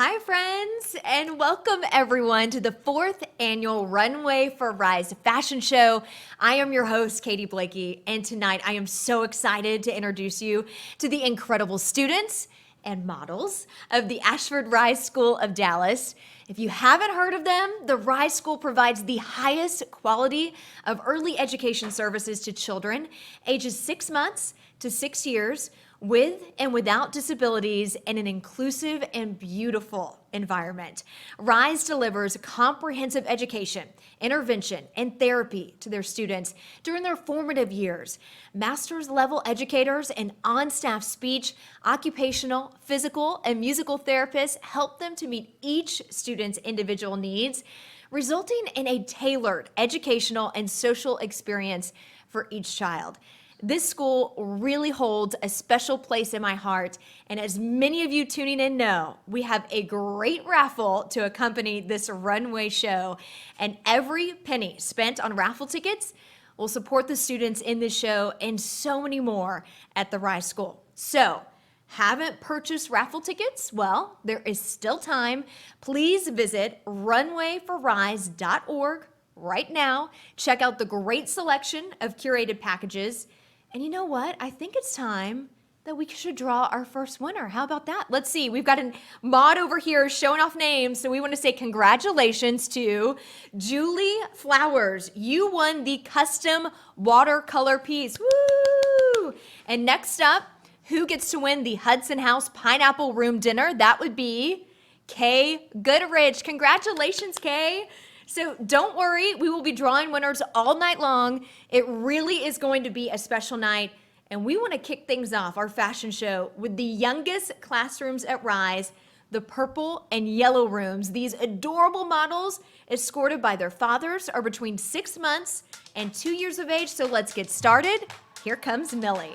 Hi, friends, and welcome everyone to the 4th annual Runway for Rise fashion show. I am your host, Katie Blakey, and tonight I am so excited to introduce you to the incredible students and models of the Ashford Rise School of Dallas. If you haven't heard of them, the Rise School provides the highest quality of early education services to children ages 6 months to 6 years with and without disabilities in an inclusive and beautiful environment. Rise delivers comprehensive education, intervention, and therapy to their students during their formative years. Master's level educators and on-staff speech, occupational, physical, and musical therapists help them to meet each student's individual needs, resulting in a tailored educational and social experience for each child. This school really holds a special place in my heart, and as many of you tuning in know, we have a great raffle to accompany this runway show, and every penny spent on raffle tickets will support the students in this show and so many more at the Rise School. So, haven't purchased raffle tickets? Well, there is still time. Please visit runwayforrise.org right now. Check out the great selection of curated packages. And you know what? I think it's time that we should draw our first winner. How about that? Let's see. We've got a mod over here showing off names. So we want to say congratulations to Julie Flowers. You won the custom watercolor piece. Woo! And next up, who gets to win the Hudson House Pineapple Room Dinner? That would be Kay Goodrich. Congratulations, Kay. So don't worry, we will be drawing winners all night long. It really is going to be a special night, and we want to kick things off, our fashion show, with the youngest classrooms at Rise, the purple and yellow rooms. These adorable models, escorted by their fathers, are between 6 months and 2 years of age. So let's get started. Here comes Millie.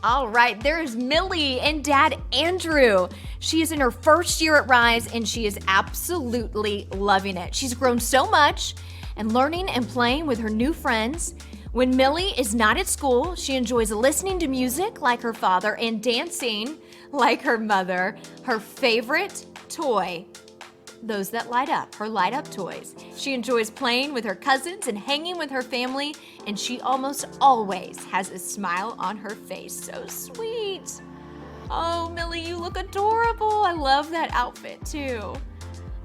All right, there is Millie and Dad Andrew. She is in her first year at Rise, and she is absolutely loving it. She's grown so much and learning and playing with her new friends. When Millie is not at school, she enjoys listening to music like her father and dancing like her mother. Her favorite toy, those that light up, her light up toys. She enjoys playing with her cousins and hanging with her family, and she almost always has a smile on her face. So sweet. Oh, Millie, you look adorable. I love that outfit too.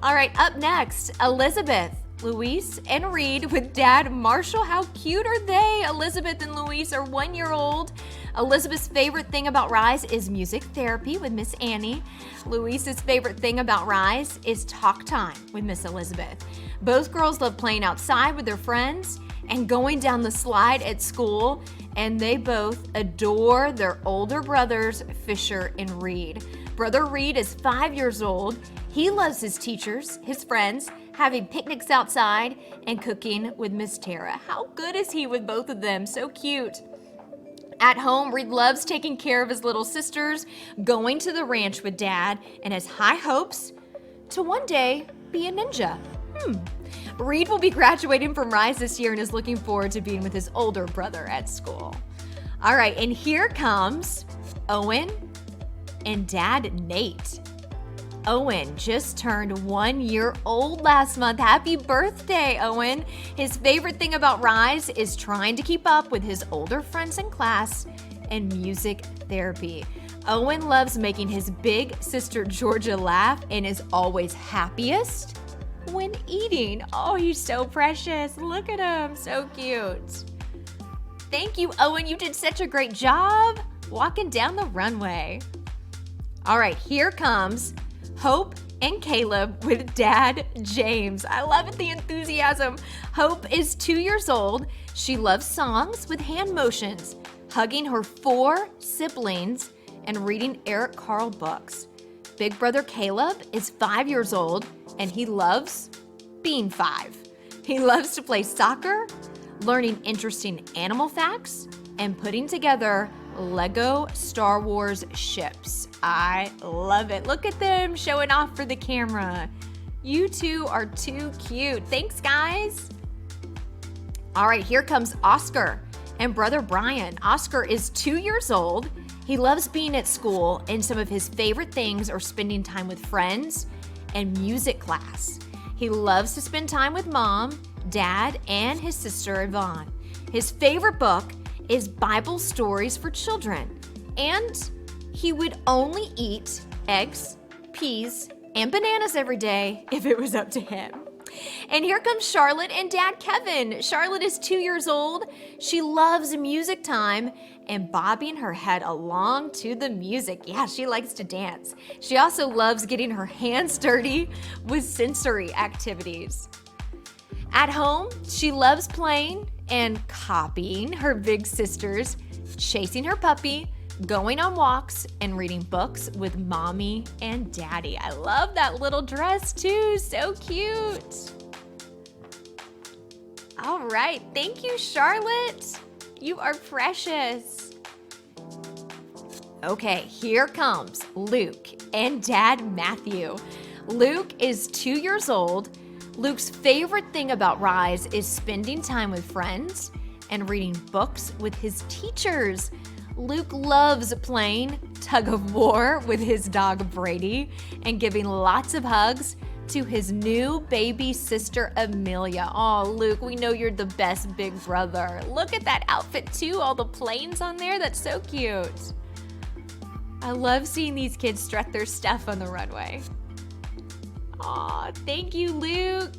All right, up next, Elizabeth, Luis, and Reed with Dad Marshall. How cute are they? Elizabeth and Luis are 1 year old. Elizabeth's favorite thing about Rise is music therapy with Miss Annie. Luis's favorite thing about Rise is talk time with Miss Elizabeth. Both girls love playing outside with their friends and going down the slide at school, and they both adore their older brothers, Fisher and Reed. Brother Reed is 5 years old. He loves his teachers, his friends, having picnics outside, and cooking with Miss Tara. How good is he with both of them? So cute. At home, Reed loves taking care of his little sisters, going to the ranch with Dad, and has high hopes to one day be a ninja. Reed will be graduating from Rise this year and is looking forward to being with his older brother at school. All right, and here comes Owen and Dad Nate. Owen just turned 1 year old last month. Happy birthday, Owen. His favorite thing about Rise is trying to keep up with his older friends in class and music therapy. Owen loves making his big sister Georgia laugh and is always happiest when eating. Oh, he's so precious. Look at him, so cute. Thank you, Owen. You did such a great job walking down the runway. All right, here comes Hope and Caleb with Dad James. I love it, the enthusiasm. Hope is 2 years old. She loves songs with hand motions, hugging her 4 siblings, and reading Eric Carle books. Big brother Caleb is 5 years old, and he loves being 5. He loves to play soccer, learning interesting animal facts, and putting together Lego Star Wars ships. I love it. Look at them showing off for the camera. You two are too cute. Thanks, guys. All right, here comes Oscar and brother Brian. Oscar is 2 years old, He loves being at school, and some of his favorite things are spending time with friends and music class. He loves to spend time with mom, dad, and his sister Yvonne. His favorite book is Bible Stories for Children, and he would only eat eggs, peas, and bananas every day if it was up to him. And here comes Charlotte and Dad Kevin. Charlotte is 2 years old. She loves music time and bobbing her head along to the music. Yeah, she likes to dance. She also loves getting her hands dirty with sensory activities. At home, she loves playing and copying her big sisters, chasing her puppy, going on walks, and reading books with mommy and daddy. I love that little dress too, so cute. All right, thank you, Charlotte. You are precious. Okay, here comes Luke and Dad Matthew. Luke is 2 years old. Luke's favorite thing about Rise is spending time with friends and reading books with his teachers. Luke loves playing tug of war with his dog Brady and giving lots of hugs to his new baby sister Amelia. Oh, Luke, we know you're the best big brother. Look at that outfit too, all the planes on there. That's so cute. I love seeing these kids strut their stuff on the runway. Aw, thank you, Luke.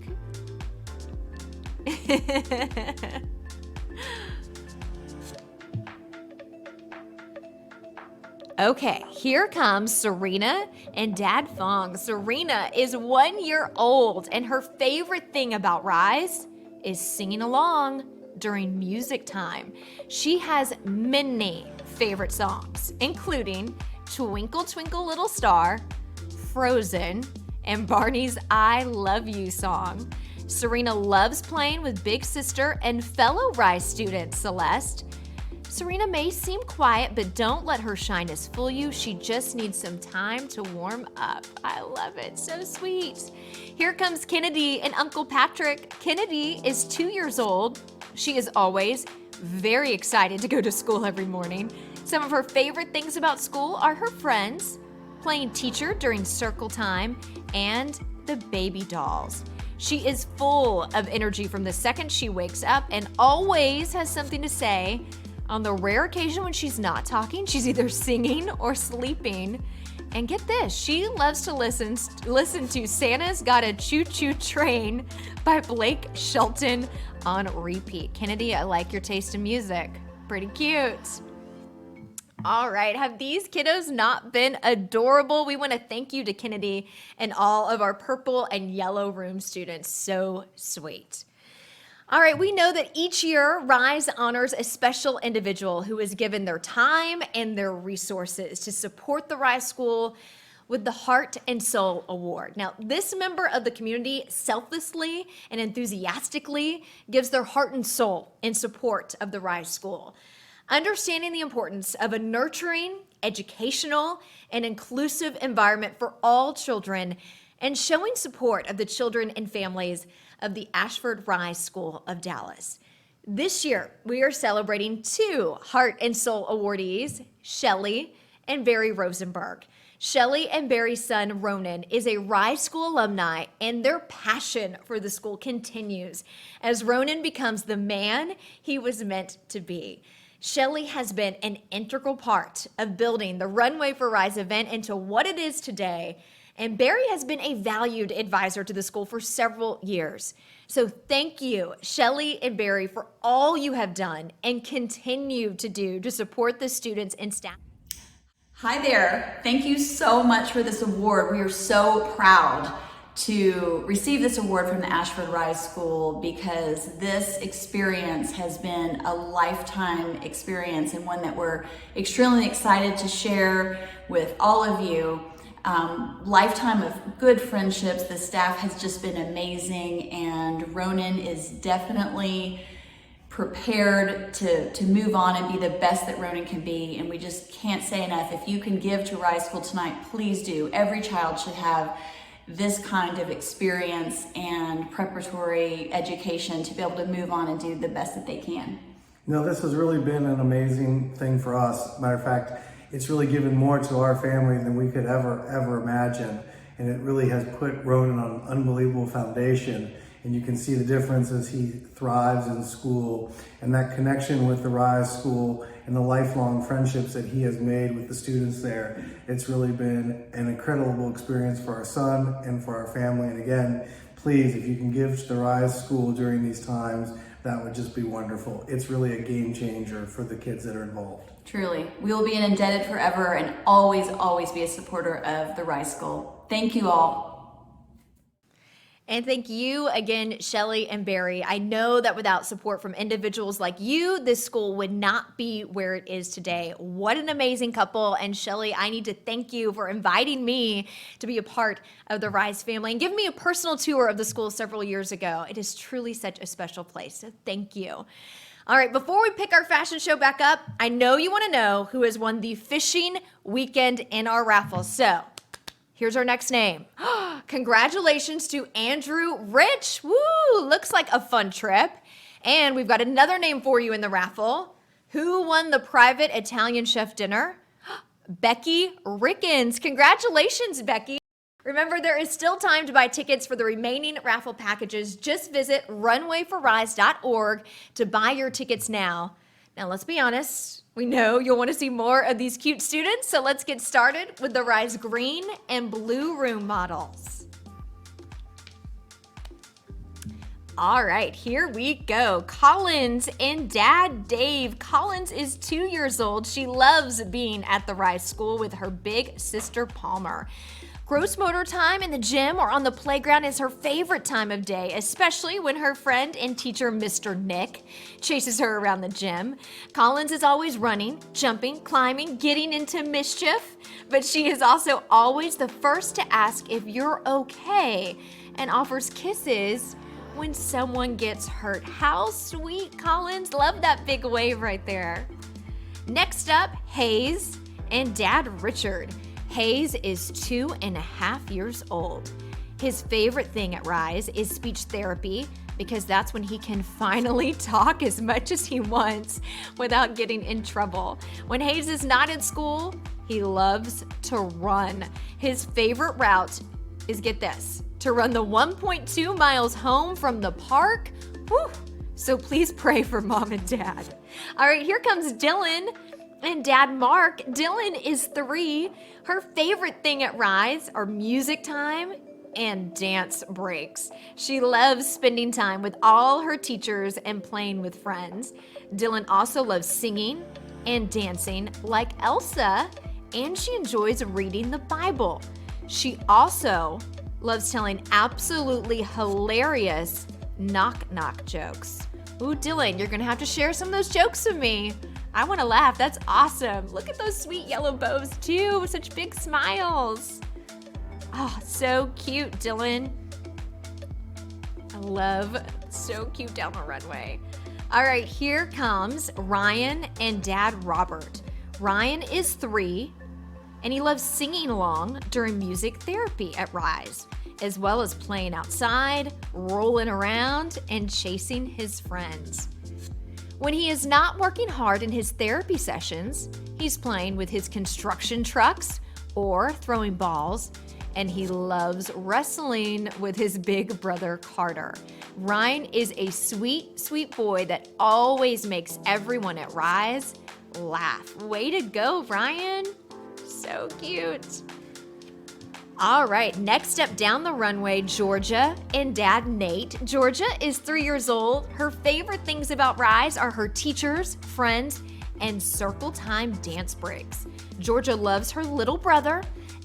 Okay, here comes Serena and Dad Fong. Serena is 1 year old, and her favorite thing about Rise is singing along during music time. She has many favorite songs, including Twinkle Twinkle Little Star, Frozen, and Barney's I Love You song. Serena loves playing with big sister and fellow Rise student Celeste. Serena may seem quiet, but don't let her shyness fool you. She just needs some time to warm up. I love it. So sweet. Here comes Kennedy and Uncle Patrick. Kennedy is 2 years old. She is always very excited to go to school every morning. Some of her favorite things about school are her friends, playing teacher during circle time, and the baby dolls. She is full of energy from the second she wakes up and always has something to say. On the rare occasion when she's not talking, she's either singing or sleeping. And get this, she loves to listen to Santa's Got a Choo-Choo Train by Blake Shelton on repeat. Kennedy, I like your taste in music. Pretty cute. All right, have these kiddos not been adorable? We want to thank you to Kennedy and all of our purple and yellow room students. So sweet. All right, we know that each year Rise honors a special individual who has given their time and their resources to support the Rise School with the Heart and Soul Award. Now, this member of the community selflessly and enthusiastically gives their heart and soul in support of the Rise School. Understanding the importance of a nurturing, educational, and inclusive environment for all children, and showing support of the children and families of the Ashford Rise School of Dallas. This year, we are celebrating 2 Heart and Soul awardees, Shelly and Barry Rosenberg. Shelly and Barry's son, Ronan, is a Rise School alumni, and their passion for the school continues as Ronan becomes the man he was meant to be. Shelly has been an integral part of building the Runway for Rise event into what it is today, and Barry has been a valued advisor to the school for several years. So thank you, Shelly and Barry, for all you have done and continue to do to support the students and staff. Hi there. Thank you so much for this award. We are so proud to receive this award from the Ashford Rise School because this experience has been a lifetime experience and one that we're extremely excited to share with all of you. Lifetime of good friendships. The staff has just been amazing, and Ronan is definitely prepared to move on and be the best that Ronan can be, and we just can't say enough. If you can give to Rise School tonight, please do. Every child should have this kind of experience and preparatory education to be able to move on and do the best that they can. You know, this has really been an amazing thing for us. Matter of fact, it's really given more to our family than we could ever imagine. And it really has put Ronan on an unbelievable foundation. And you can see the difference as he thrives in school, and that connection with the Rise School and the lifelong friendships that he has made with the students there. It's really been an incredible experience for our son and for our family. And again, please, if you can give to the Rise School during these times, that would just be wonderful. It's really a game changer for the kids that are involved. Truly, we will be indebted forever and always be a supporter of the Rise School. Thank you all. And thank you again, Shelly and Barry. I know that without support from individuals like you, this school would not be where it is today. What an amazing couple. And Shelly, I need to thank you for inviting me to be a part of the Rise family and giving me a personal tour of the school several years ago. It is truly such a special place. So thank you. All right, before we pick our fashion show back up, I know you want to know who has won the fishing weekend in our raffle. So here's our next name. Congratulations to Andrew Rich. Woo, looks like a fun trip. And we've got another name for you in the raffle. Who won the private Italian chef dinner? Becky Rickens. Congratulations, Becky. Remember, there is still time to buy tickets for the remaining raffle packages. Just visit runwayforrise.org to buy your tickets now. Now, let's be honest. We know you'll want to see more of these cute students, so let's get started with the Rise green and blue room models. All right, here we go. Collins and Dad Dave. Collins is 2 years old. She loves being at the Rise School with her big sister Palmer. Gross motor time in the gym or on the playground is her favorite time of day, especially when her friend and teacher, Mr. Nick, chases her around the gym. Collins is always running, jumping, climbing, getting into mischief, but she is also always the first to ask if you're okay and offers kisses when someone gets hurt. How sweet, Collins. Love that big wave right there. Next up, Hayes and Dad Richard. Hayes is 2.5 years old. His favorite thing at Rise is speech therapy because that's when he can finally talk as much as he wants without getting in trouble. When Hayes is not at school, he loves to run. His favorite route is, get this, to run the 1.2 miles home from the park. Whew. So please pray for Mom and Dad. All right, here comes Dylan and Dad Mark. Dylan is 3. Her favorite thing at Rise are music time and dance breaks. She loves spending time with all her teachers and playing with friends. Dylan also loves singing and dancing like Elsa, and she enjoys reading the Bible. She also loves telling absolutely hilarious knock-knock jokes. Ooh, Dylan, you're gonna have to share some of those jokes with me. I want to laugh. That's awesome. Look at those sweet yellow bows too. Such big smiles. Oh, so cute, Dylan. I love so cute down the runway. All right, here comes Ryan and Dad Robert. Ryan is 3, and he loves singing along during music therapy at Rise, as well as playing outside, rolling around, and chasing his friends. When he is not working hard in his therapy sessions, he's playing with his construction trucks or throwing balls, and he loves wrestling with his big brother Carter. Ryan is a sweet, sweet boy that always makes everyone at Rise laugh. Way to go, Ryan. So cute. All right, next up down the runway, Georgia and Dad Nate. Georgia is 3 years old. Her favorite things about Rise are her teachers, friends, and circle time dance breaks. Georgia loves her little brother,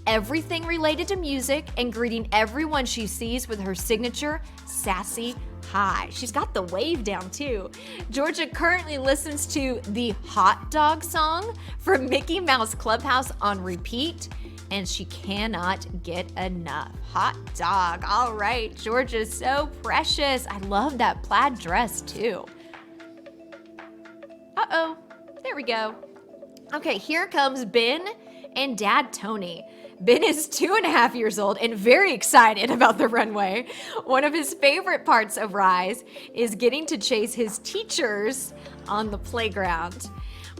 everything related to music, and greeting everyone she sees with her signature sassy hi. She's got the wave down too. Georgia currently listens to the Hot Dog song from Mickey Mouse Clubhouse on repeat, and she cannot get enough. Hot dog. All right, Georgia's so precious. I love that plaid dress too. Uh-oh, there we go. Okay, here comes Ben and Dad Tony. Ben is 2.5 years old and very excited about the runway. One of his favorite parts of Rise is getting to chase his teachers on the playground.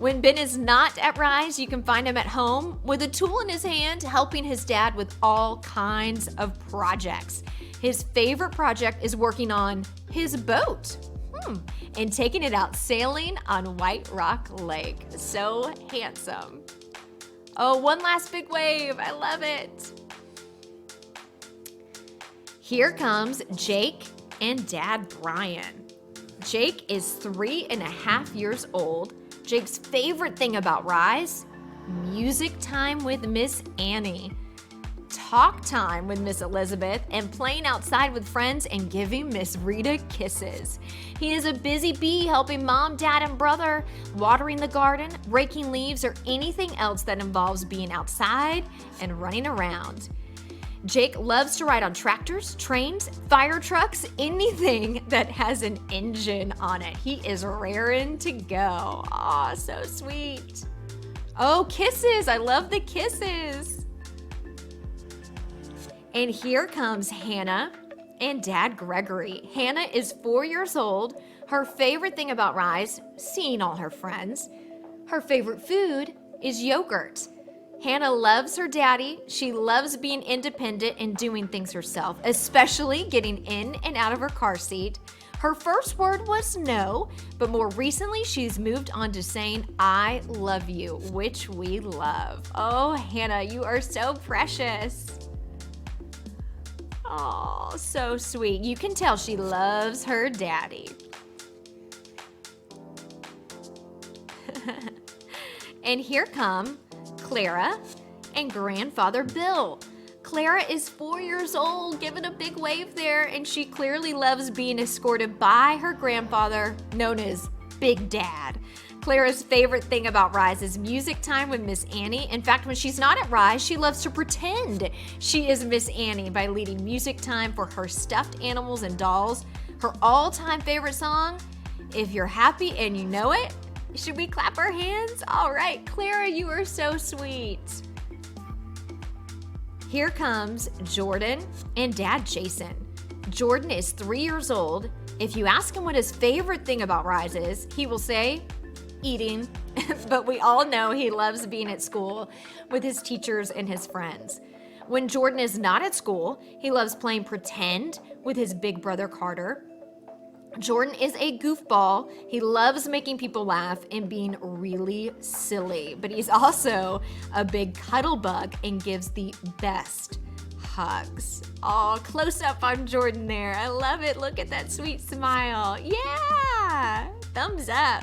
When Ben is not at Rise, you can find him at home with a tool in his hand, helping his dad with all kinds of projects. His favorite project is working on his boat and taking it out sailing on White Rock Lake. So handsome. Oh, one last big wave. I love it. Here comes Jake and Dad Brian. Jake is 3.5 years old. Jake's favorite thing about Rise, music time with Miss Annie, talk time with Miss Elizabeth, and playing outside with friends and giving Miss Rita kisses. He is a busy bee helping mom, dad, and brother, watering the garden, raking leaves, or anything else that involves being outside and running around. Jake loves to ride on tractors, trains, fire trucks, anything that has an engine on it. He is raring to go. Aw, so sweet. Oh, kisses. I love the kisses. And here comes Hannah and Dad Gregory. Hannah is 4 years old. Her favorite thing about Rise, seeing all her friends. Her favorite food is yogurt. Hannah loves her daddy. She loves being independent and doing things herself, especially getting in and out of her car seat. Her first word was no, but more recently she's moved on to saying, I love you, which we love. Oh, Hannah, you are so precious. Oh, so sweet. You can tell she loves her daddy. And here come Clara and Grandfather Bill. Clara is 4 years old, giving a big wave there, and she clearly loves being escorted by her grandfather, known as Big Dad. Clara's favorite thing about Rise is music time with Miss Annie. In fact, when she's not at Rise, she loves to pretend she is Miss Annie by leading music time for her stuffed animals and dolls. Her all-time favorite song, If You're Happy and You Know It. Should we clap our hands? All right, Clara, you are so sweet. Here comes Jordan and Dad Jason. Jordan is 3 years old. If you ask him what his favorite thing about Rise is, he will say, eating. But we all know he loves being at school with his teachers and his friends. When Jordan is not at school, he loves playing pretend with his big brother Carter. Jordan is a goofball. He loves making people laugh and being really silly, but he's also a big cuddle bug and gives the best hugs. Oh, close up on Jordan there. I love it. Look at that sweet smile. Yeah, thumbs up.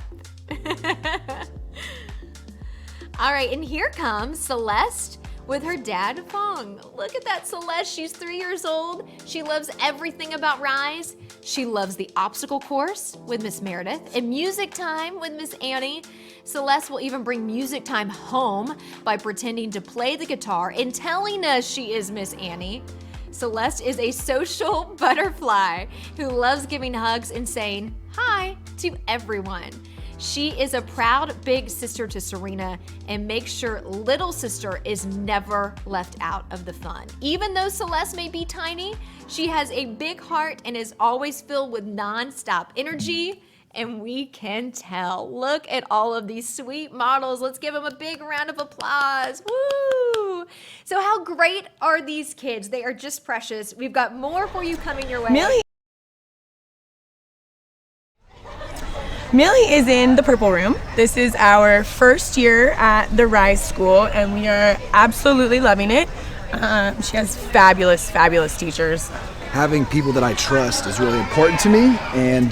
All right, and here comes Celeste with her dad, Fong. Look at that Celeste, she's 3 years old. She loves everything about Rise. She loves the obstacle course with Miss Meredith and music time with Miss Annie. Celeste will even bring music time home by pretending to play the guitar and telling us she is Miss Annie. Celeste is a social butterfly who loves giving hugs and saying hi to everyone. She is a proud big sister to Serena and makes sure little sister is never left out of the fun. Even though Celeste may be tiny, she has a big heart and is always filled with nonstop energy, and we can tell. Look at all of these sweet models. Let's give them a big round of applause. Woo! So how great are these kids? They are just precious. We've got more for you coming your way. Millie is in the purple room. This is our first year at the Rise School, and we are absolutely loving it. She has fabulous, fabulous teachers. Having people that I trust is really important to me, and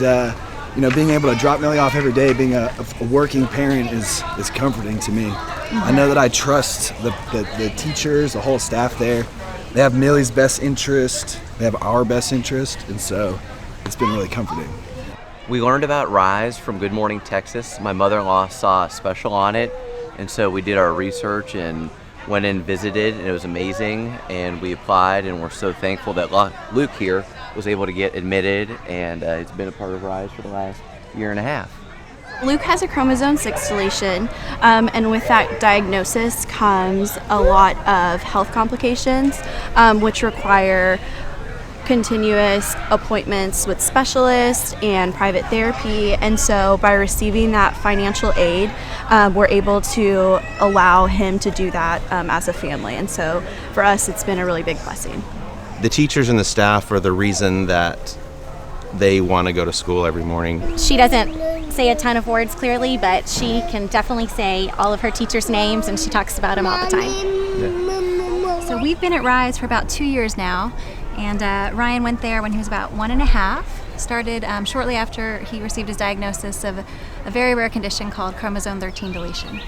being able to drop Millie off every day, being a working parent is comforting to me. Mm-hmm. I know that I trust the teachers, the whole staff there. They have Millie's best interest, they have our best interest, and so it's been really comforting. We learned about Rise from Good Morning Texas. My mother-in-law saw a special on it, and so we did our research and went in and visited, and it was amazing, and we applied, and we're so thankful that Luke here was able to get admitted, and it's been a part of Rise for the last year and a half. Luke has a chromosome 6 deletion, and with that diagnosis comes a lot of health complications, which require continuous appointments with specialists and private therapy. And so by receiving that financial aid, we're able to allow him to do that as a family. And so for us, it's been a really big blessing. The teachers and the staff are the reason that they want to go to school every morning. She doesn't say a ton of words clearly, but she can definitely say all of her teachers' names, and she talks about them all the time. Yeah. So we've been at Rise for about 2 years now, and Ryan went there when he was about 1.5. Started shortly after he received his diagnosis of a very rare condition called chromosome 13 deletion.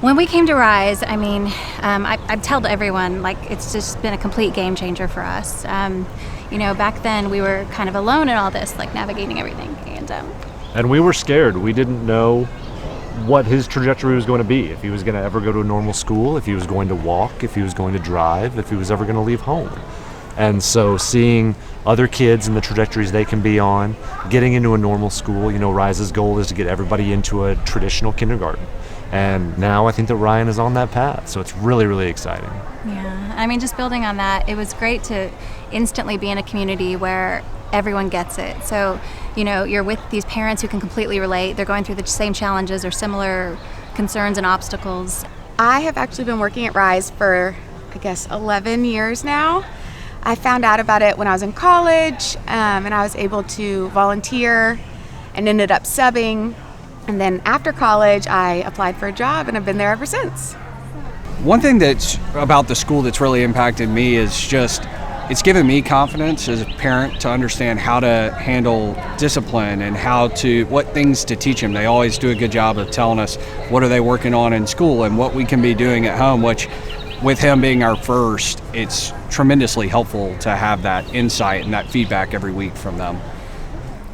When we came to Rise, I mean, I tell everyone, like, it's just been a complete game changer for us. You know, back then we were kind of alone in all this, like navigating everything. And we were scared. We didn't know what his trajectory was going to be, if he was going to ever go to a normal school, if he was going to walk, if he was going to drive, if he was ever going to leave home. And so seeing other kids and the trajectories they can be on, getting into a normal school, you know, Rise's goal is to get everybody into a traditional kindergarten. And now I think that Ryan is on that path, so it's really, really exciting. Yeah, I mean, just building on that, it was great to instantly be in a community where everyone gets it. So, you know, you're with these parents who can completely relate. They're going through the same challenges or similar concerns and obstacles. I have actually been working at Rise for, I guess, 11 years now. I found out about it when I was in college, and I was able to volunteer and ended up subbing. And then after college, I applied for a job, and I've been there ever since. One thing that's about the school that's really impacted me is just, it's given me confidence as a parent to understand how to handle discipline and what things to teach them. They always do a good job of telling us what are they working on in school and what we can be doing at home, which with him being our first, it's tremendously helpful to have that insight and that feedback every week from them.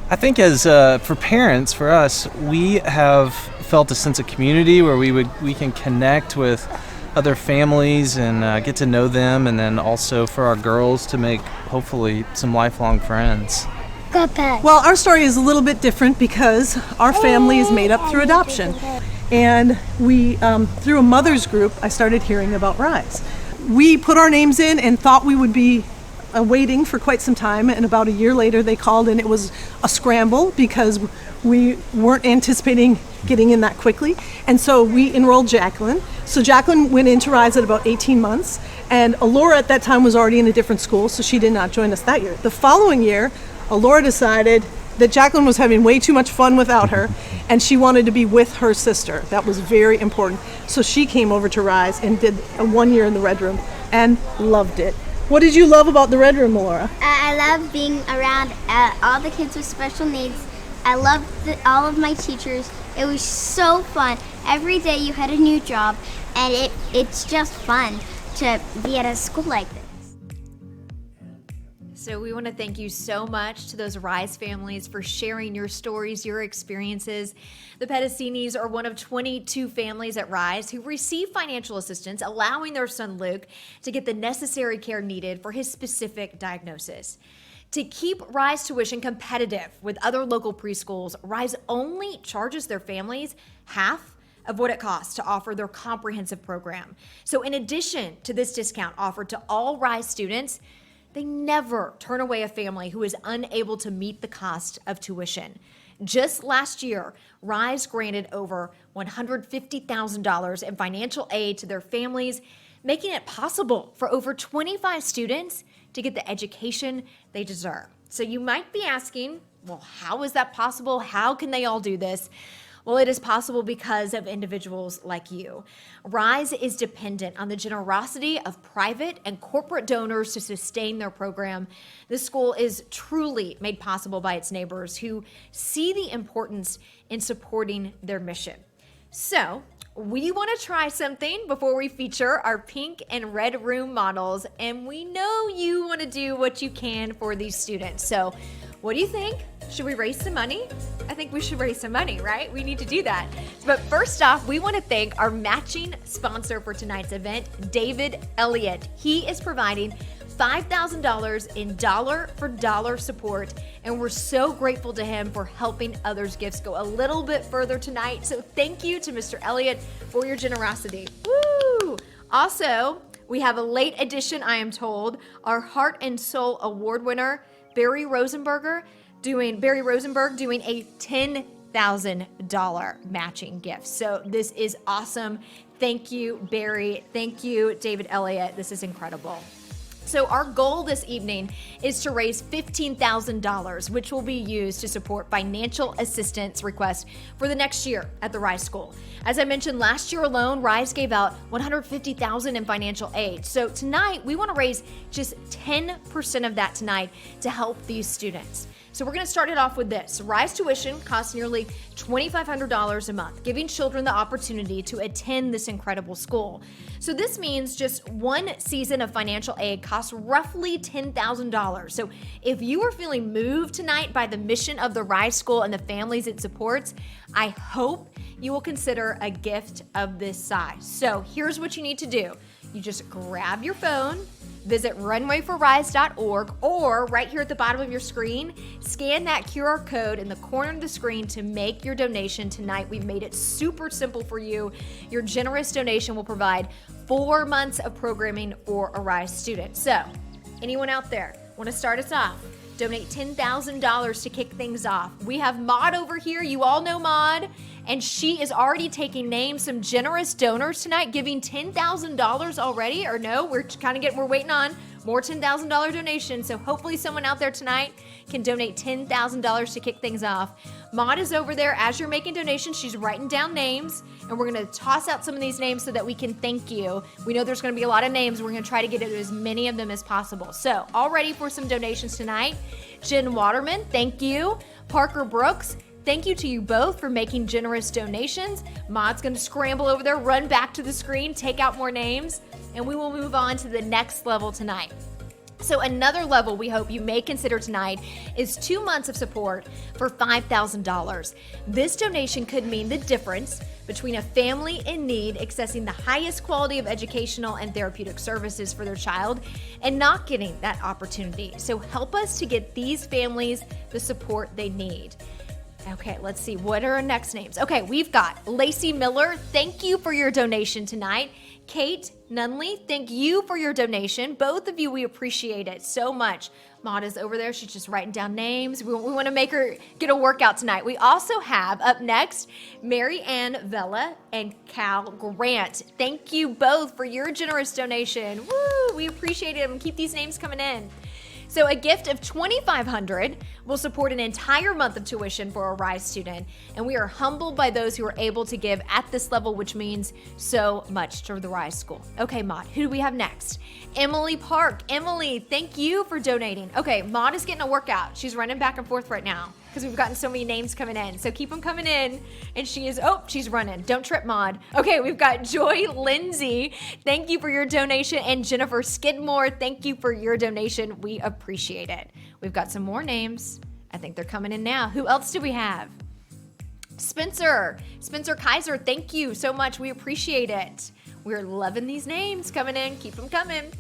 I think as for parents, for us, we have felt a sense of community where we can connect with other families and get to know them, and then also for our girls to make hopefully some lifelong friends. Well, our story is a little bit different because our family is made up through adoption. And we, through a mother's group, I started hearing about Rise. We put our names in and thought we would be waiting for quite some time, and about a year later they called, and it was a scramble because we weren't anticipating getting in that quickly. And so we enrolled Jacqueline. So Jacqueline went into Rise at about 18 months, and Alora at that time was already in a different school, so she did not join us that year. The following year, Alora decided that Jacqueline was having way too much fun without her, and she wanted to be with her sister. That was very important. So she came over to Rise and did a 1 year in the Red Room and loved it. What did you love about the Red Room, Laura? I love being around all the kids with special needs. I loved all of my teachers. It was so fun. Every day you had a new job, and it's just fun to be at a school like this. So we want to thank you so much to those Rise families for sharing your stories, your experiences. The Pedicinis are one of 22 families at Rise who receive financial assistance, allowing their son Luke to get the necessary care needed for his specific diagnosis. To keep Rise tuition competitive with other local preschools, Rise only charges their families half of what it costs to offer their comprehensive program. So in addition to this discount offered to all Rise students, they never turn away a family who is unable to meet the cost of tuition. Just last year, Rise granted over $150,000 in financial aid to their families, making it possible for over 25 students to get the education they deserve. So you might be asking, well, how is that possible? How can they all do this? Well, it is possible because of individuals like you. Rise is dependent on the generosity of private and corporate donors to sustain their program. This school is truly made possible by its neighbors who see the importance in supporting their mission. So, we want to try something before we feature our pink and red room models, and we know you want to do what you can for these students. So, what do you think? Should we raise some money? I think we should raise some money, right? We need to do that. But first off, we want to thank our matching sponsor for tonight's event, David Elliott. He is providing $5,000 in dollar-for-dollar support, and we're so grateful to him for helping others' gifts go a little bit further tonight. So thank you to Mr. Elliott for your generosity. Woo! Also, We have a late addition, I am told. Our Heart and Soul Award winner, Barry Rosenberg, doing a $10,000 matching gift. So this is awesome. Thank you, Barry. Thank you, David Elliott. This is incredible. So our goal this evening is to raise $15,000, which will be used to support financial assistance requests for the next year at the Rise School. As I mentioned, last year alone, Rise gave out $150,000 in financial aid. So tonight, we want to raise just 10% of that tonight to help these students. So we're going to start it off with this. Rise tuition costs nearly $2,500 a month, giving children the opportunity to attend this incredible school. So this means just one season of financial aid costs roughly $10,000. So if you are feeling moved tonight by the mission of the Rise School and the families it supports, I hope you will consider a gift of this size. So here's what you need to do. You just grab your phone, visit runwayforrise.org, or right here at the bottom of your screen, scan that QR code in the corner of the screen to make your donation tonight. We've made it super simple for you. Your generous donation will provide 4 months of programming for a Rise student. So, anyone out there want to start us off? Donate $10,000 to kick things off. We have Maud over here. You all know Maud, and she is already taking names. Some generous donors tonight giving $10,000 already, or no? We're waiting on more $10,000 donations. So hopefully someone out there tonight can donate $10,000 to kick things off. Maud is over there. As you're making donations, she's writing down names, and we're going to toss out some of these names so that we can thank you. We know there's going to be a lot of names. We're going to try to get to as many of them as possible. So all ready for some donations tonight. Jen Waterman, thank you. Parker Brooks, thank you to you both for making generous donations. Maud's going to scramble over there, run back to the screen, take out more names, and we will move on to the next level tonight. So another level we hope you may consider tonight is 2 months of support for $5,000. This donation could mean the difference between a family in need accessing the highest quality of educational and therapeutic services for their child and not getting that opportunity. So help us to get these families the support they need. Okay, let's see. What are our next names? Okay, we've got Lacey Miller. Thank you for your donation tonight. Kate Nunley, thank you for your donation. Both of you, we appreciate it so much. Maud is over there. She's just writing down names. We want to make her get a workout tonight. We also have up next Mary Ann Vella and Cal Grant. Thank you both for your generous donation. Woo, we appreciate it, and keep these names coming in. So a gift of $2,500 will support an entire month of tuition for a Rise student, and we are humbled by those who are able to give at this level, which means so much to the Rise School. Okay, Maud, who do we have next? Emily Park. Emily, thank you for donating. Okay, Maud is getting a workout. She's running back and forth right now because we've gotten so many names coming in. So keep them coming in. And she's running. Don't trip, Maud. Okay, we've got Joy Lindsay. Thank you for your donation. And Jennifer Skidmore, thank you for your donation. We appreciate it. We've got some more names. I think they're coming in now. Who else do we have? Spencer Kaiser, thank you so much. We appreciate it. We're loving these names coming in. Keep them coming.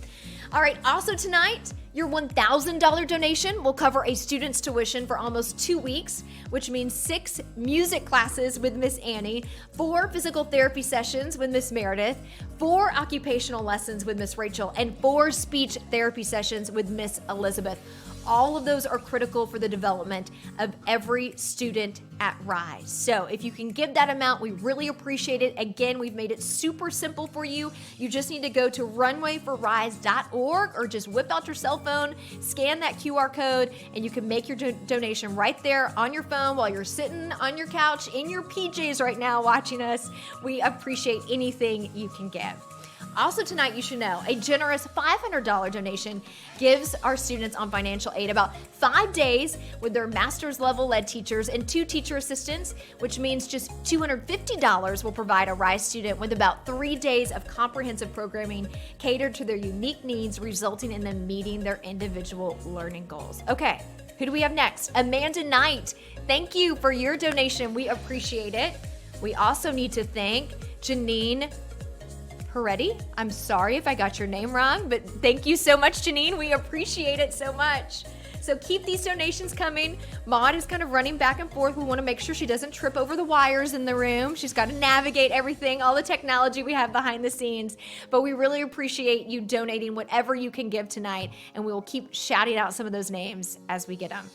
All right, also tonight, your $1,000 donation will cover a student's tuition for almost 2 weeks, which means 6 music classes with Miss Annie, 4 physical therapy sessions with Miss Meredith, 4 occupational lessons with Miss Rachel, and 4 speech therapy sessions with Miss Elizabeth. All of those are critical for the development of every student at Rise. So if you can give that amount, we really appreciate it. Again, we've made it super simple for you. You just need to go to runwayforrise.org or just whip out your cell phone, scan that QR code, and you can make your donation right there on your phone while you're sitting on your couch in your PJs right now watching us. We appreciate anything you can give. Also tonight, you should know, a generous $500 donation gives our students on financial aid about 5 days with their master's level lead teachers and 2 teacher assistants, which means just $250 will provide a Rise student with about 3 days of comprehensive programming catered to their unique needs, resulting in them meeting their individual learning goals. Okay, who do we have next? Amanda Knight, thank you for your donation. We appreciate it. We also need to thank Janine Peretti. I'm sorry if I got your name wrong, but thank you so much, Janine. We appreciate it so much. So keep these donations coming. Maud is kind of running back and forth. We want to make sure she doesn't trip over the wires in the room. She's got to navigate everything, all the technology we have behind the scenes. But we really appreciate you donating whatever you can give tonight, and we will keep shouting out some of those names as we get them.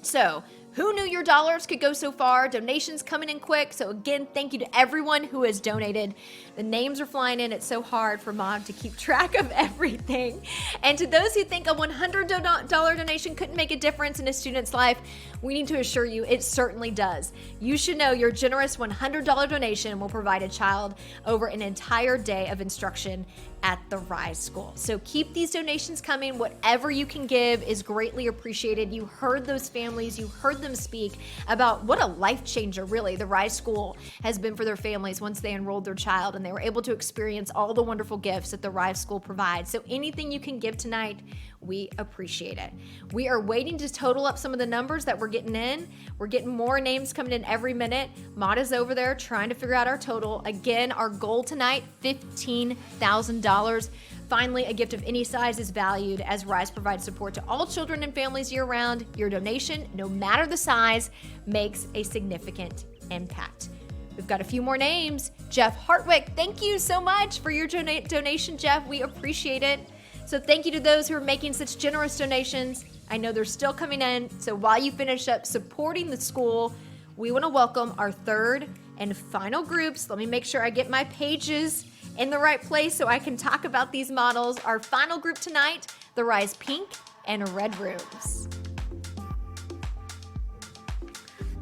So, who knew your dollars could go so far? Donations coming in quick. So again, thank you to everyone who has donated. The names are flying in. It's so hard for Mom to keep track of everything. And to those who think a $100 donation couldn't make a difference in a student's life, we need to assure you it certainly does. You should know your generous $100 donation will provide a child over an entire day of instruction at the Rise School. So keep these donations coming. Whatever you can give is greatly appreciated. You heard those families, you heard them speak about what a life changer really the Rise School has been for their families once they enrolled their child and they were able to experience all the wonderful gifts that the Rise School provides. So anything you can give tonight, we appreciate it. We are waiting to total up some of the numbers that we're getting in. We're getting more names coming in every minute. Maud is over there trying to figure out our total. Again, our goal tonight, $15,000. Finally, a gift of any size is valued as Rise provides support to all children and families year-round. Your donation, no matter the size, makes a significant impact. We've got a few more names. Jeff Hartwick, thank you so much for your donation, Jeff. We appreciate it. So thank you to those who are making such generous donations. I know they're still coming in. So while you finish up supporting the school, we want to welcome our third and final groups. Let me make sure I get my pages in the right place so I can talk about these models. Our final group tonight, the Rise Pink and Red Rooms.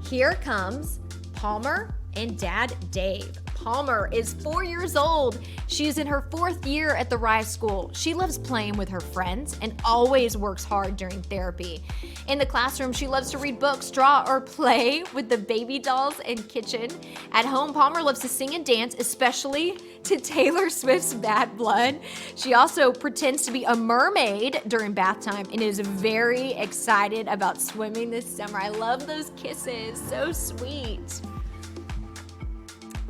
Here comes Palmer and Dad Dave. Palmer is 4 years old. She is in her 4th year at the Rise School. She loves playing with her friends and always works hard during therapy. In the classroom, she loves to read books, draw, or play with the baby dolls and kitchen. At home, Palmer loves to sing and dance, especially to Taylor Swift's Bad Blood. She also pretends to be a mermaid during bath time and is very excited about swimming this summer. I love those kisses, so sweet.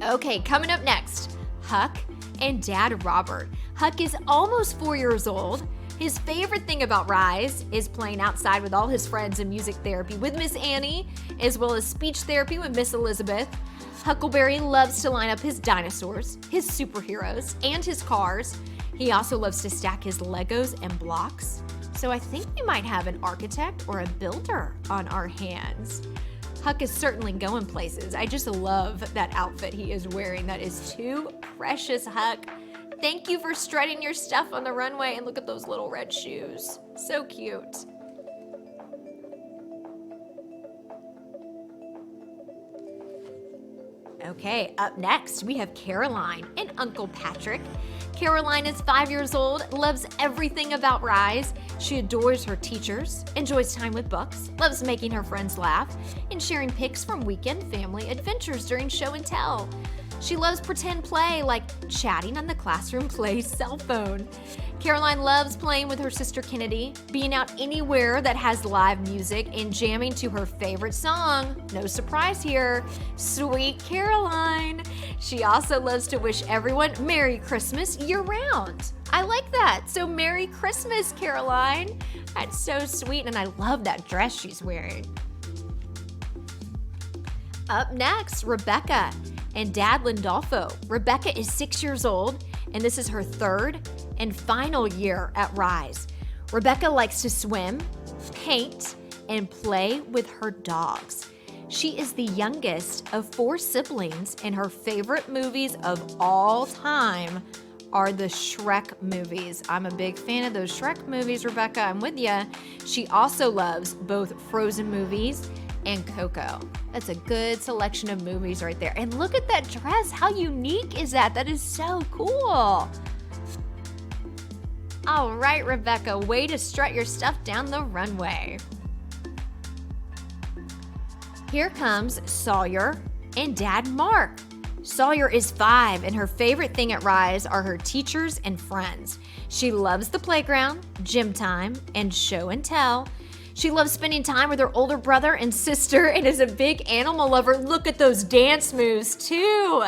Okay, coming up next, Huck and Dad Robert. Huck is almost 4 years old. His favorite thing about Rise is playing outside with all his friends and music therapy with Miss Annie, as well as speech therapy with Miss Elizabeth. Huckleberry loves to line up his dinosaurs, his superheroes, and his cars. He also loves to stack his Legos and blocks. So I think we might have an architect or a builder on our hands. Huck is certainly going places. I just love that outfit he is wearing. That is too precious, Huck. Thank you for strutting your stuff on the runway, and look at those little red shoes. So cute. Okay, up next, we have Caroline and Uncle Patrick. Caroline is 5 years old, loves everything about Rise. She adores her teachers, enjoys time with books, loves making her friends laugh, and sharing pics from weekend family adventures during show and tell. She loves pretend play, like chatting on the classroom play cell phone. Caroline loves playing with her sister Kennedy, being out anywhere that has live music, and jamming to her favorite song. No surprise here, Sweet Caroline. She also loves to wish everyone Merry Christmas year-round. I like that. So Merry Christmas, Caroline. That's so sweet, and I love that dress she's wearing. Up next, Rebecca and Dad Lindolfo. Rebecca is 6 years old, and this is her 3rd and final year at Rise. Rebecca likes to swim, paint, and play with her dogs. She is the youngest of 4 siblings, and her favorite movies of all time are the Shrek movies. I'm a big fan of those Shrek movies, Rebecca. I'm with ya. She also loves both Frozen movies and Coco. That's a good selection of movies right there. And look at that dress. How unique is that? That is so cool. All right, Rebecca, way to strut your stuff down the runway. Here comes Sawyer and Dad Mark. Sawyer is 5, and her favorite thing at Rise are her teachers and friends. She loves the playground, gym time, and show and tell. She loves spending time with her older brother and sister and is a big animal lover. Look at those dance moves, too.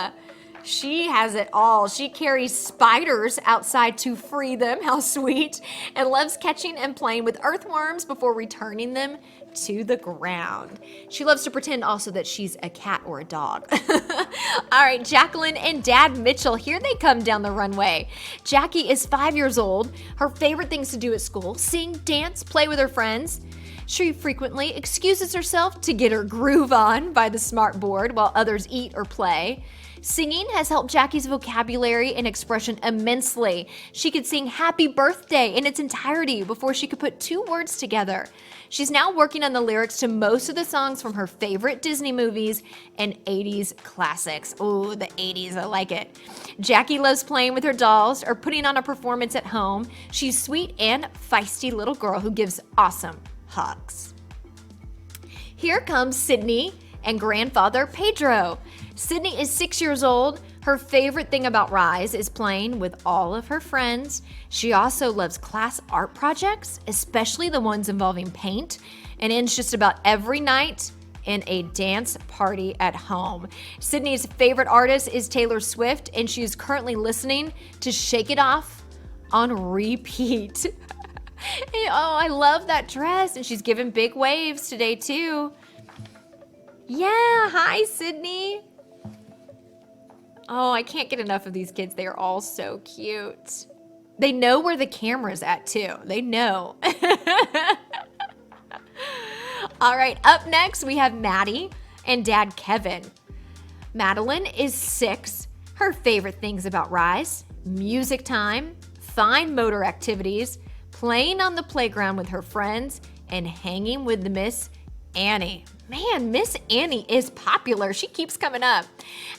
She has it all. She carries spiders outside to free them. How sweet. And loves catching and playing with earthworms before returning them to the ground. She loves to pretend also that she's a cat or a dog. All right, Jacqueline and Dad Mitchell, here they come down the runway. Jackie is 5 years old. Her favorite things to do at school: sing, dance, play with her friends. She frequently excuses herself to get her groove on by the smart board while others eat or play. Singing has helped Jackie's vocabulary and expression immensely. She could sing Happy Birthday in its entirety before she could put 2 words together. She's now working on the lyrics to most of the songs from her favorite Disney movies and 80s classics. Ooh, the 80s, I like it. Jackie loves playing with her dolls or putting on a performance at home. She's a sweet and feisty little girl who gives awesome hugs. Here comes Sydney and grandfather Pedro. Sydney is 6 years old. Her favorite thing about Rise is playing with all of her friends. She also loves class art projects, especially the ones involving paint, and ends just about every night in a dance party at home. Sydney's favorite artist is Taylor Swift, and she is currently listening to Shake It Off on repeat. Oh, I love that dress, and she's giving big waves today too. Yeah, hi Sydney. Oh, I can't get enough of these kids. They are all so cute. They know where the camera's at too. They know. All right, up next we have Maddie and Dad Kevin. Madeline is 6. Her favorite things about Rise: music time, fine motor activities, playing on the playground with her friends, and hanging with the Miss Annie. Man, Miss Annie is popular. She keeps coming up.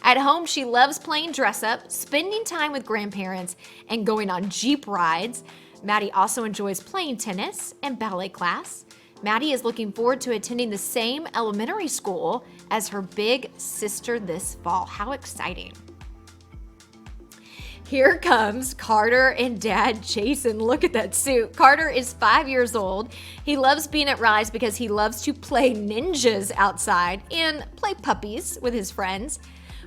At home, she loves playing dress up, spending time with grandparents, and going on Jeep rides. Maddie also enjoys playing tennis and ballet class. Maddie is looking forward to attending the same elementary school as her big sister this fall. How exciting. Here comes Carter and Dad Jason. Look at that suit. Carter is 5 years old. He loves being at Rise because he loves to play ninjas outside and play puppies with his friends.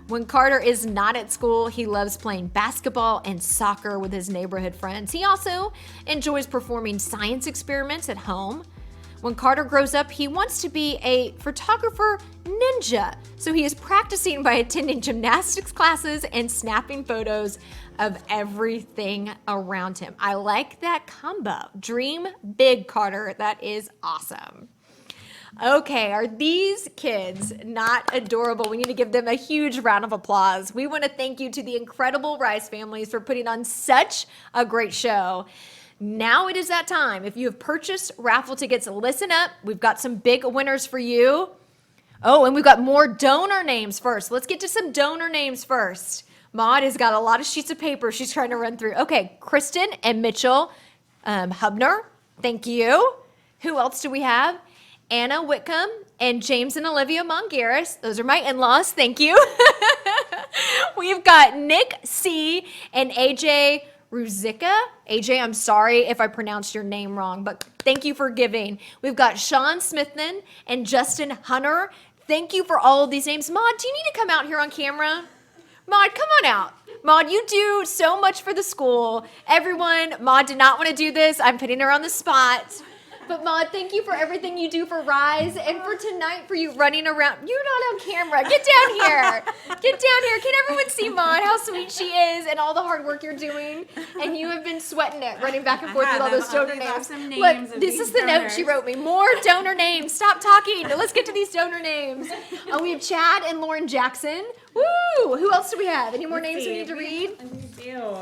When Carter is not at school, he loves playing basketball and soccer with his neighborhood friends. He also enjoys performing science experiments at home. When Carter grows up, he wants to be a photographer ninja. So he is practicing by attending gymnastics classes and snapping photos of everything around him. I like that combo. Dream big, Carter. That is awesome. Okay, are these kids not adorable? We need to give them a huge round of applause. We want to thank you to the incredible Rise families for putting on such a great show. Now it is that time. If you have purchased raffle tickets, listen up. We've got some big winners for you. Oh, and we've got more donor names first. Let's get to some donor names first. Maud has got a lot of sheets of paper she's trying to run through. Okay, Kristen and Mitchell Hubner, thank you. Who else do we have? Anna Whitcomb and James and Olivia Mongaris. Those are my in-laws, thank you. We've got Nick C. and AJ Ruzicka. AJ, I'm sorry if I pronounced your name wrong, but thank you for giving. We've got Sean Smithman and Justin Hunter. Thank you for all of these names. Maud, do you need to come out here on camera? Maud, come on out. Maud, you do so much for the school. Everyone, Maud did not want to do this. I'm putting her on the spot. But Maud, thank you for everything you do for Rise and for tonight for you running around. You're not on camera. Get down here. Get down here. Can everyone see Maud, how sweet she is and all the hard work you're doing? And you have been sweating it, running back and forth with all those donor names. Look, this is the note she wrote me. More donor names. Stop talking. Let's get to these donor names. We have Chad and Lauren Jackson. Woo! Who else do we have? Any more names we need to read? We do.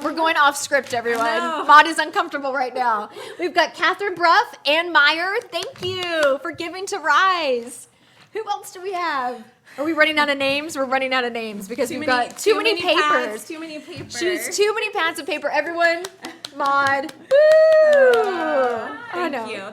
We're going off script, everyone. Maud is uncomfortable right now. We've got Catherine Bruff, Ann Meyer. Thank you for giving to Rise. Who else do we have? Are we running out of names? We're running out of names because we've got too many papers. Too many papers. Choose too many pads of paper. Everyone, Maud. Woo! I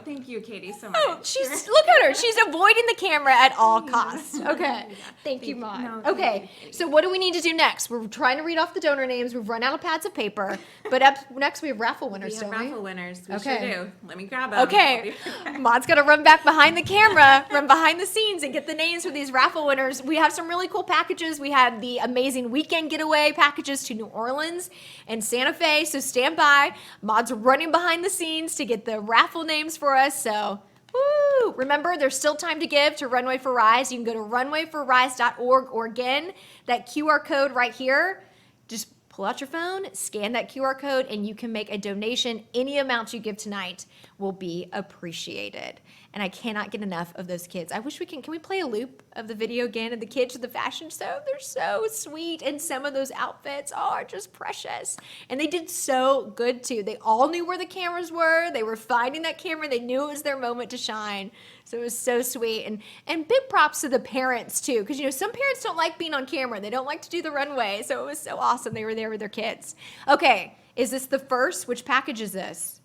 Thank you, Katie, so much. Oh, look at her. She's avoiding the camera at all costs. Okay. Thank you, Mom. Okay. So what do we need to do next? We're trying to read off the donor names. We've run out of pads of paper. But up next we have raffle winners, don't we? Raffle winners. We Okay. sure do. Let me grab them. Okay. Maud's got to run back behind the camera, run behind the scenes, and get the names for these raffle winners. We have some really cool packages. We had the amazing weekend getaway packages to New Orleans and Santa Fe. So stand by. Maud's running behind the scenes to get the raffle names for us. So, woo! Remember, there's still time to give to Runway for Rise. You can go to runwayforrise.org, or again, that QR code right here. Just pull out your phone, scan that QR code, and you can make a donation. Any amount you give tonight will be appreciated. And I cannot get enough of those kids. I wish can we play a loop of the video again of the kids with the fashion show? They're so sweet, and some of those outfits are just precious. And they did so good too. They all knew where the cameras were. They were finding that camera. They knew it was their moment to shine. So it was so sweet. And big props to the parents too, because some parents don't like being on camera. They don't like to do the runway. So it was so awesome. They were there with their kids. Okay, is this the first? Which package is this?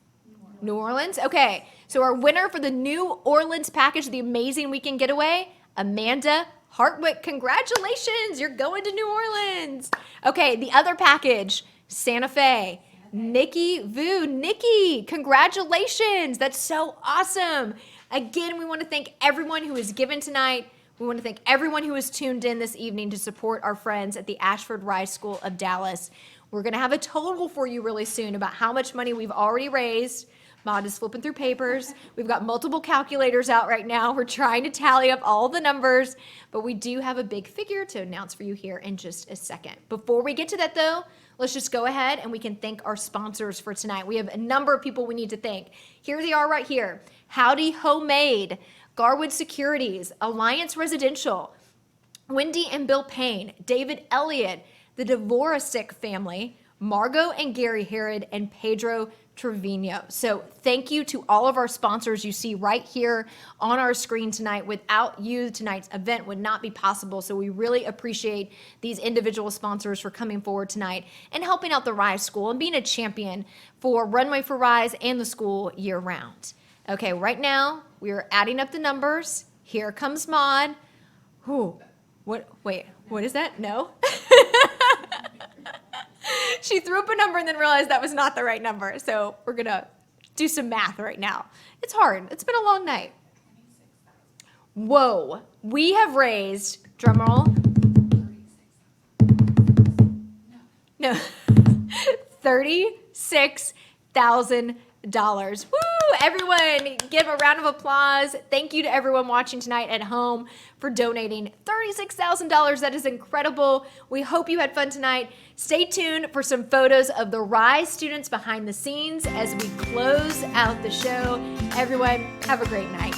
New Orleans? Okay, so our winner for the New Orleans package, the amazing weekend getaway, Amanda Hartwick. Congratulations, you're going to New Orleans. Okay, the other package, Santa Fe, Nikki Vu. Nikki, congratulations. That's so awesome. Again, we want to thank everyone who has given tonight. We want to thank everyone who has tuned in this evening to support our friends at the Ashford Rise School of Dallas. We're going to have a total for you really soon about how much money we've already raised. Maud is flipping through papers. We've got multiple calculators out right now. We're trying to tally up all the numbers, but we do have a big figure to announce for you here in just a second. Before we get to that though, let's just go ahead and we can thank our sponsors for tonight. We have a number of people we need to thank. Here they are right here. Howdy Homemade, Garwood Securities, Alliance Residential, Wendy and Bill Payne, David Elliott, the Dvoracek family, Margot and Gary Herod, and Pedro Trevino. So thank you to all of our sponsors you see right here on our screen tonight. Without you, tonight's event would not be possible. So we really appreciate these individual sponsors for coming forward tonight and helping out the Rise School and being a champion for Runway for Rise and the school year round. Okay, right now we are adding up the numbers. Here comes Maud. Wait, what is that? No? She threw up a number and then realized that was not the right number. So we're going to do some math right now. It's hard. It's been a long night. Whoa. We have raised, drumroll. No. $36,000. Woo! Everyone, give a round of applause. Thank you to everyone watching tonight at home for donating $36,000. That is incredible. We hope you had fun tonight. Stay tuned for some photos of the Rise students behind the scenes as we close out the show. Everyone, have a great night.